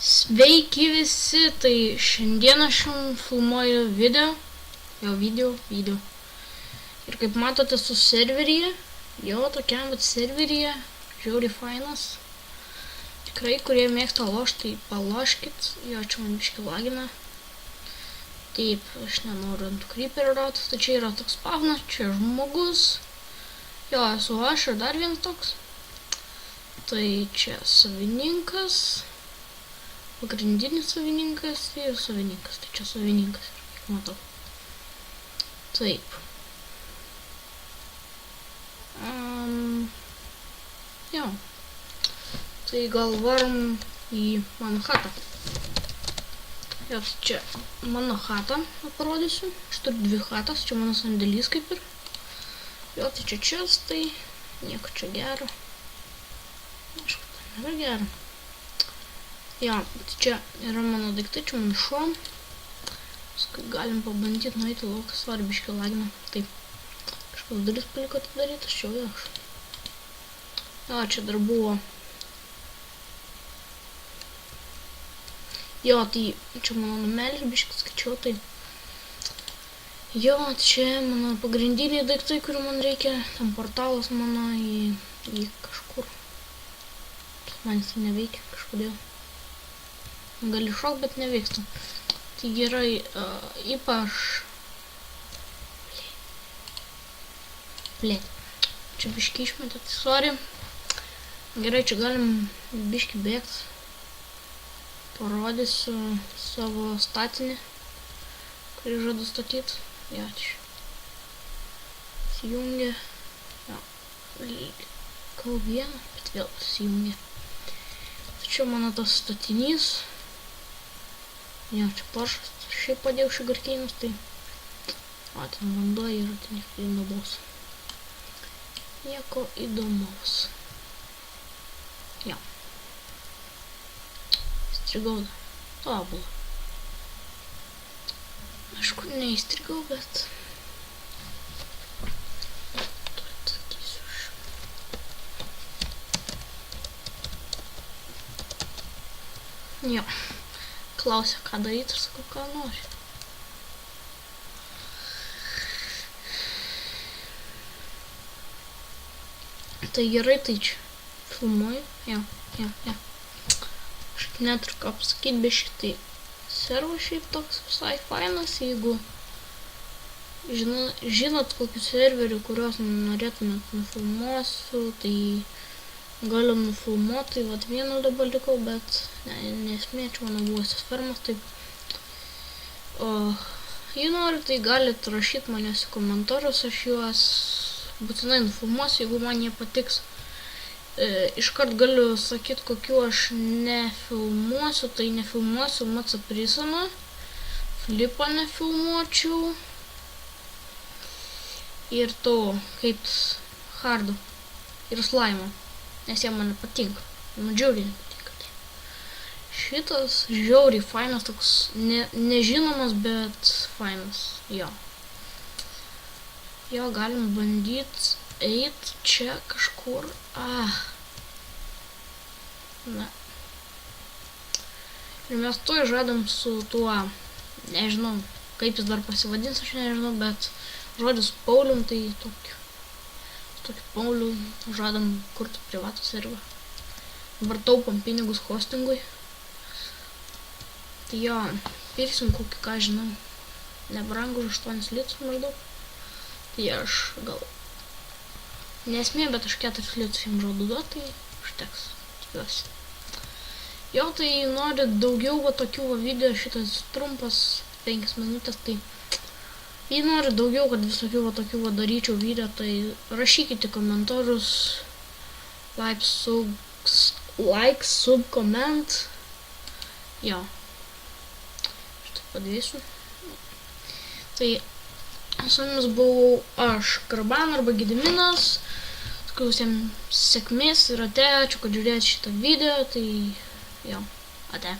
Sveiki visi, tai šiandien aš jums filmuoju video. Ir kaip matote su serveryje, tokiam serveryje, žiauriai fainas. Tikrai, kurie mėgsta lošti, tai paloškit, čia man biškį lagina. Taip, aš nenoriu ant creeperio rautis, tai čia yra toks spawnas, čia žmogus. Esu aš ir dar vienas toks. Tai čia savininkas. Pagrindinis savininkas ir savininkas. Tai čia savininkas, kiek matau. Taip. Tai gal varom į mano chatą. Čia mano chatą parodysiu. Aš turiu dvi chatas, čia mano sandėlys kaip ir. Tai čia čestai, nieko čia gero. Aišku, tai nėra gero. Tai čia yra mano daiktai, čia mano šuo. Paskui galim pabandyti nueiti lauką, svarbiškai lagina. Taip, kažkas duris paliko atidarytas, čia jau aš. Čia dar buvo. Tai čia mano numelis, biškai skaičiau, tai. Čia mano pagrindiniai daiktai, kurių man reikia. Tam portalas mano į kažkur. Man jis neveikia kažkodėl. Gali šok, bet nevyksta. Tai gerai, ypač... Čia biškį išmetė, tai sorry. Gerai, čia galim biškį bėgti. Parodysiu savo statinį, kurį žadu statyti. Čia. Įsijungia. Kal vieną, bet vėl įsijungia. Čia mano tas statinys. Čia paršas, šiaip padėjau šigartynus, tai... Ten vanduo yra, tai nieko įdomaus. Nieko įdomaus. Įstrigau dar. Tobulą. Aišku, neįstrigau, bet... Tuoj atsakysiu aš. Klausia, ką daryti, ir sakau, ką nori. Tai gerai, tai čia filmuoju. Aš neturiu ką pasakyti, bet šitai servas šiaip toks visai fainas, jeigu žinot kokių serverių, kuriuos norėtumėt nufilmuosiu, tai galiu nufilmuoti, tai vieną dabar likau, bet nesmė, čia mano buvusios fermas, taip. Jei nori, tai galit rašyti manęs į komentarus, aš juos būtinai nufilmuosiu, jeigu man jie patiks. Iškart galiu sakyti, kokių aš nefilmuosiu, tai nefilmuosiu Matsą Prisoną, Flipą nefilmuočiau ir to, kaip Hardo ir Slaimo. Nes jie man patinka. Žiauriai nepatinka. Šitas žiauriai fainas, toks nežinomas, bet fainas. Galim bandyti eiti čia kažkur. Ir mes tuoj žadam su tuo, nežinau, kaip jis dar pasivadins, aš nežinau, bet žodis Paulium, tai tokiu Pauliu žadam kurti privatų serverą. Dabar taupom pinigus hostingui. Tai pirksim kokį, ką žinau, nebrangų už 8 litus maždaug. Tai aš gal nesmė, bet aš 4 litus jums žadu duoti, tai užteks, tikiuosi. Tai nori daugiau tokių video, šitas trumpas 5 minutės, tai jei nori daugiau, kad visokių tokių daryčiau video, tai rašykite komentarus, like, sub, comment. Štai padėsiu. Tai su jumis buvau aš, Karban arba Gediminas. Sakau visiems sėkmės ir ate, ačiū, kad žiūrėjote šitą video, tai ate.